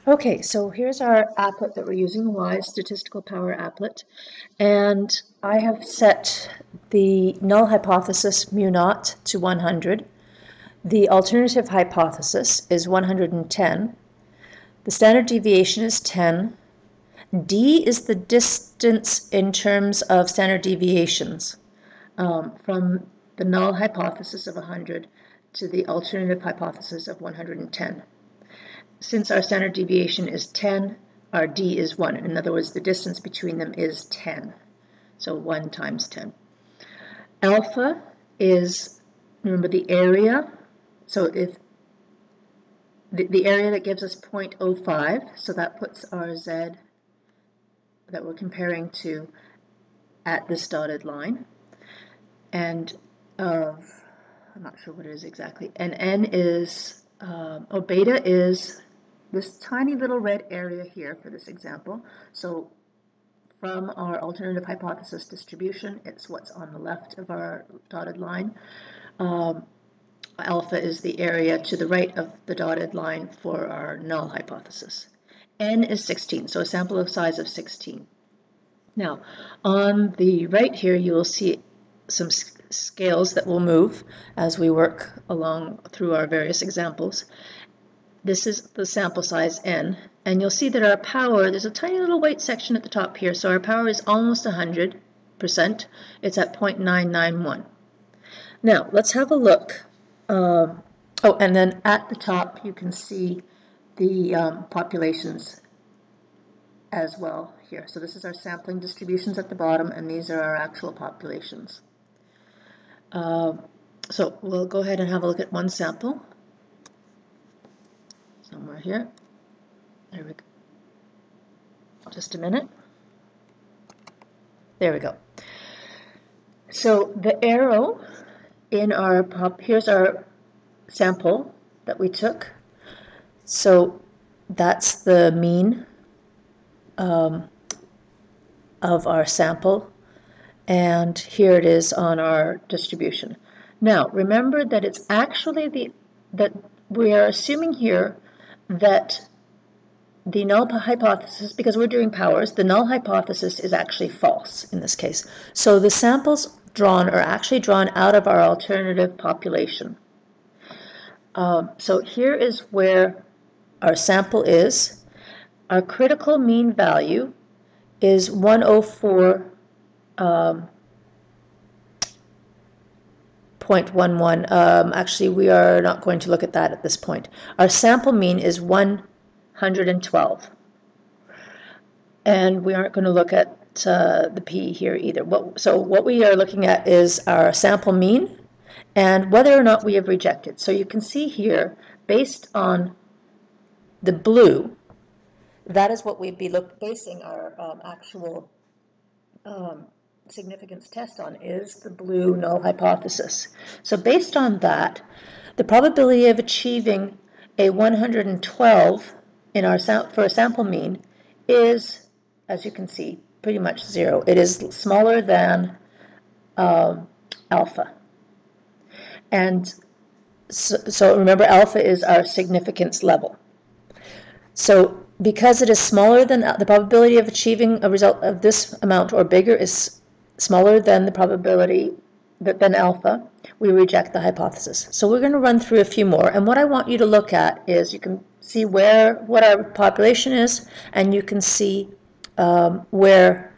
Okay, so here's our applet that we're using, Y statistical power applet, and I have set the null hypothesis mu naught to 100. The alternative hypothesis is 110. The standard deviation is 10. D is the distance in terms of standard deviations from the null hypothesis of 100 to the alternative hypothesis of 110. Since our standard deviation is 10, our D is 1. In other words, the distance between them is 10. So 1 times 10. Alpha is, remember, the area. So if the area that gives us 0.05, so that puts our Z that we're comparing to at this dotted line. And I'm not sure what it is exactly. And N is, beta is this tiny little red area here for this example. So from our alternative hypothesis distribution, it's what's on the left of our dotted line. Alpha is the area to the right of the dotted line for our null hypothesis. N is 16, so a sample of size of 16. Now, on the right here, you will see some scales that will move as we work along through our various examples. This is the sample size N, and you'll see that our power, there's a tiny little white section at the top here, so our power is almost 100%. It's at 0.991. Now, let's have a look. And then at the top, you can see the populations as well here. So this is our sampling distributions at the bottom, and these are our actual populations. So we'll go ahead and have a look at one sample. Somewhere here. There we go. Just a minute. There we go. So the arrow in our here's our sample that we took. So that's the mean of our sample, and here it is on our distribution. Now remember that it's actually that we are assuming here that the null hypothesis, because we're doing powers, the null hypothesis is actually false in this case. So the samples drawn are actually drawn out of our alternative population. So here is where our sample is. Our critical mean value is 104.11. Actually, we are not going to look at that at this point. Our sample mean is 112. And we aren't going to look at the P here either. So what we are looking at is our sample mean and whether or not we have rejected. So you can see here, based on the blue, that is what we'd be basing our actual significance test on, is the blue null hypothesis. So based on that, the probability of achieving a 112 in our for a sample mean is, as you can see, pretty much 0. It is smaller than alpha. And so remember, alpha is our significance level. So because it is smaller than the probability of achieving a result of this amount or bigger is smaller than the probability than alpha, we reject the hypothesis. So we're going to run through a few more, and what I want you to look at is you can see what our population is, and you can see where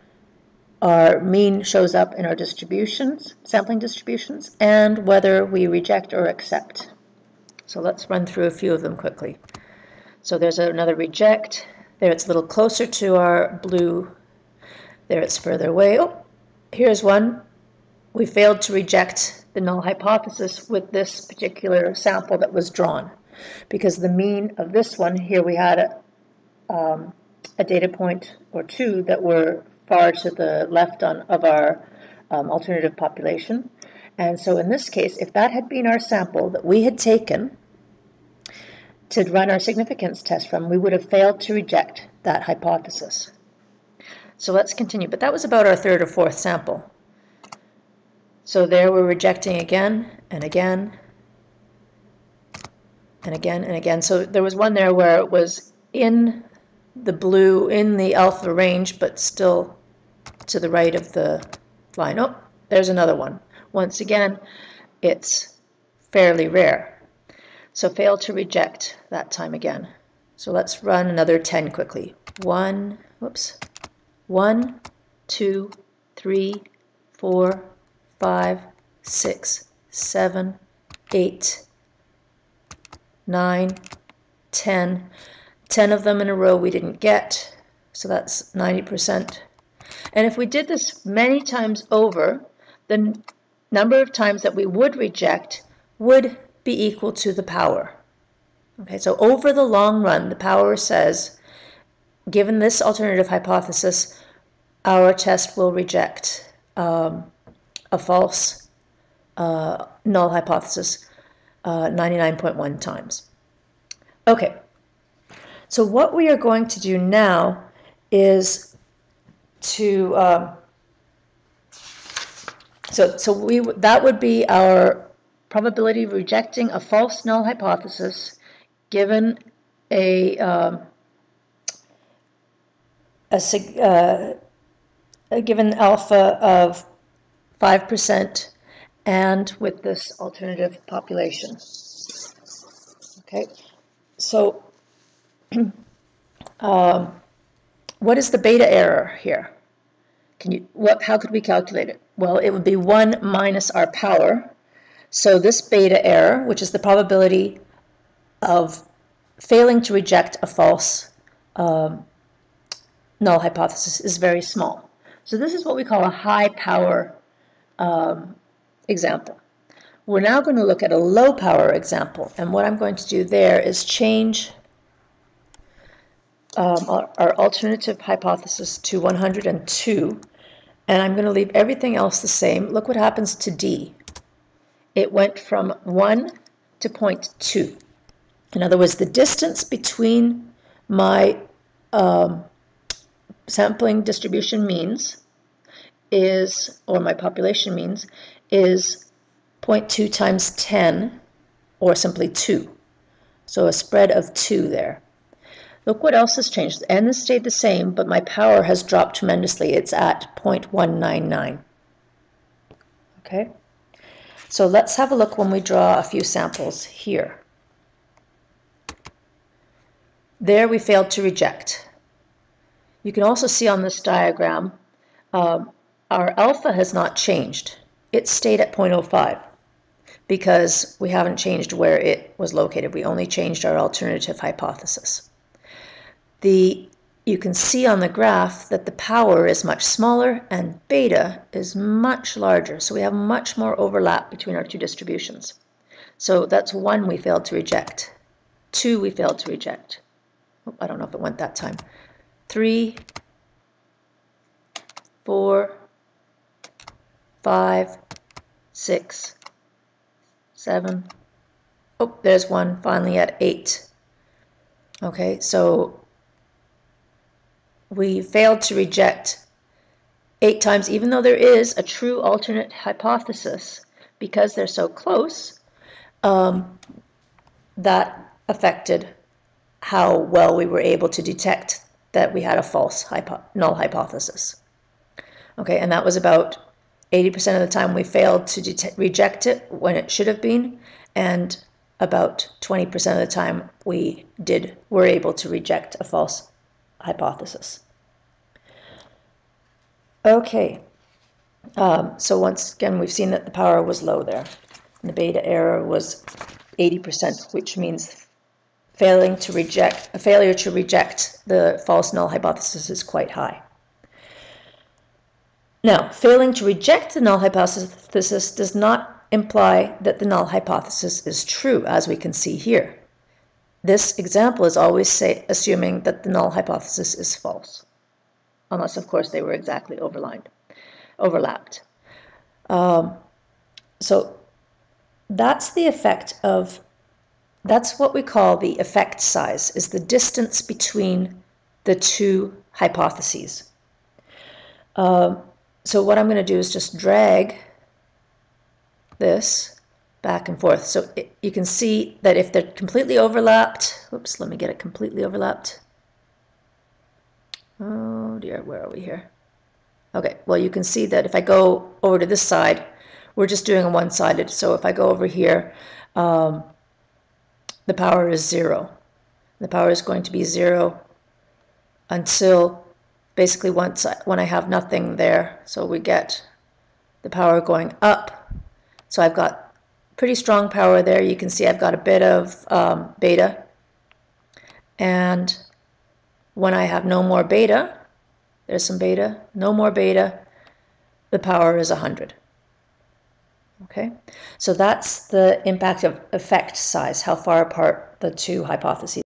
our mean shows up in our distributions, sampling distributions, and whether we reject or accept. So let's run through a few of them quickly. So there's another reject. There it's a little closer to our blue. There it's further away. Oh, here's one. We failed to reject the null hypothesis with this particular sample that was drawn, because the mean of this one here, we had a data point or two that were far to the left of our alternative population. And so in this case, if that had been our sample that we had taken to run our significance test from, we would have failed to reject that hypothesis. So let's continue. But that was about our third or fourth sample. So there we're rejecting again and again and again and again. So there was one there where it was in the blue, in the alpha range, but still to the right of the line. Oh, there's another one. Once again, it's fairly rare. So fail to reject that time again. So let's run another 10 quickly. 1, 2, 3, 4, 5, 6, 7, 8, 9, 10. 10 of them in a row we didn't get, so that's 90%. And if we did this many times over, the number of times that we would reject would be equal to the power. Okay, so over the long run, the power says, given this alternative hypothesis, our test will reject a false null hypothesis 99.1 times. Okay, so what we are going to do now is to that would be our probability of rejecting a false null hypothesis given a given alpha of 5% and with this alternative population. Okay, so what is the beta error here? How could we calculate it? Well, it would be 1 minus our power. So this beta error, which is the probability of failing to reject a false null hypothesis, is very small. So this is what we call a high power example. We're now going to look at a low power example, and what I'm going to do there is change our alternative hypothesis to 102, and I'm going to leave everything else the same. Look what happens to D. It went from 1 to 0.2. In other words, the distance between my sampling distribution means is, or my population means, is 0.2 times 10, or simply 2. So a spread of 2 there. Look what else has changed. The n has stayed the same, but my power has dropped tremendously. It's at 0.199. Okay? So let's have a look when we draw a few samples here. There we failed to reject. You can also see on this diagram, our alpha has not changed. It stayed at 0.05 because we haven't changed where it was located. We only changed our alternative hypothesis. You can see on the graph that the power is much smaller and beta is much larger. So we have much more overlap between our two distributions. So that's 1 we failed to reject. 2 we failed to reject. Oh, I don't know if it went that time. 3, 4, 5, 6, 7. Oh, there's one finally at 8. Okay, so we failed to reject 8 times, even though there is a true alternate hypothesis, because they're so close, that affected how well we were able to detect that we had a false null hypothesis. Okay, and that was about 80% of the time we failed to reject it when it should have been, and about 20% of the time we were able to reject a false hypothesis. Okay, so once again we've seen that the power was low there. And the beta error was 80%, which means a failure to reject the false null hypothesis is quite high. Now, failing to reject the null hypothesis does not imply that the null hypothesis is true, as we can see here. This example is always assuming that the null hypothesis is false, unless, of course, they were exactly overlapped. So that's the effect of, that's what we call the effect size, is the distance between the two hypotheses. So what I'm going to do is just drag this back and forth. So you can see that if they're completely overlapped, oops, let me get it completely overlapped. Oh dear, where are we here? Okay, well you can see that if I go over to this side, we're just doing a one-sided. So if I go over here, the power is 0. The power is going to be 0 until basically when I have nothing there. So we get the power going up. So I've got pretty strong power there. You can see I've got a bit of beta. And when I have no more beta, there's some beta, no more beta, the power is 100. Okay, so that's the impact of effect size, how far apart the two hypotheses